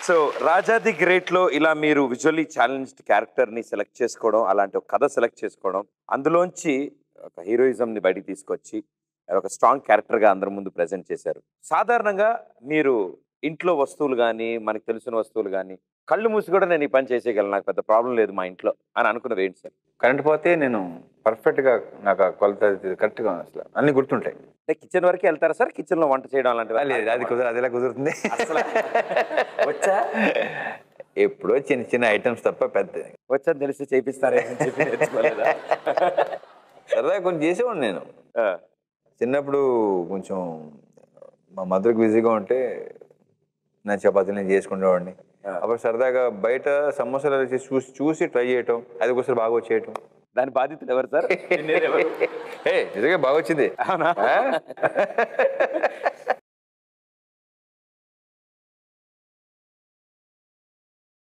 So 'Raja the గ్రేట్'లో ఇలా మీరు visually challenged క్యారెక్టర్‌ని సెలెక్ట్ చేసుకోవడం, అలాంటి ఒక కథ సెలెక్ట్ చేసుకోవడం, అందులోంచి ఒక హీరోయిజంని బయటికి తీసుకొచ్చి, ఒక స్ట్రాంగ్ క్యారెక్టర్‌గా అందరి ముందు ప్రెజెంట్ చేశారు. సాధారణంగా మీరు ఇంట్లో వస్తువులు గానీ, మనకు తెలిసిన వస్తువులు గానీ, కళ్ళు మూసి కూడా నేను ఈ పని చేసేయగలను. నాకు పెద్ద ప్రాబ్లమ్ లేదు మా ఇంట్లో అని అనుకున్నవేంటి సార్? కరెంట్ పోతే నేను పర్ఫెక్ట్‌గా నాకు ఆ కొలత కరెక్ట్‌గా అసలు అన్నీ గుర్తుంటాయి. అంటే కిచెన్ వరకే వెళ్తారా సార్? కిచెన్‌లో వంట చేయడం అలాంటివి? లేదు అది ఎలా కుదురుతుంది? వచ్చా? ఎప్పుడో చిన్న చిన్న ఐటెమ్స్ తప్ప పెద్ద వచ్చని తెలిసి చేపిస్తారే అని చెప్పి నేర్చుకోలేదా? సరదాగా కొంచెం చేసేవాడిని నేను. ఆ! చిన్నప్పుడు కొంచెం మా మదర్‌కి బిజీగా ఉంటే నా చపాతీలు నేను చేసుకునేవాడిని. ఆ! అప్పుడు సరదాగా బయట సమోసాలు అవి చూసి చూసి ట్రై చేయటం. అది ఒకసారి బాగా వచ్చేయటం. దాని బాధితులు ఎవరు సార్? ఇంజినీర్ ఎవరు? నిజంగా బాగా వచ్చింది. అవునా? ఆ?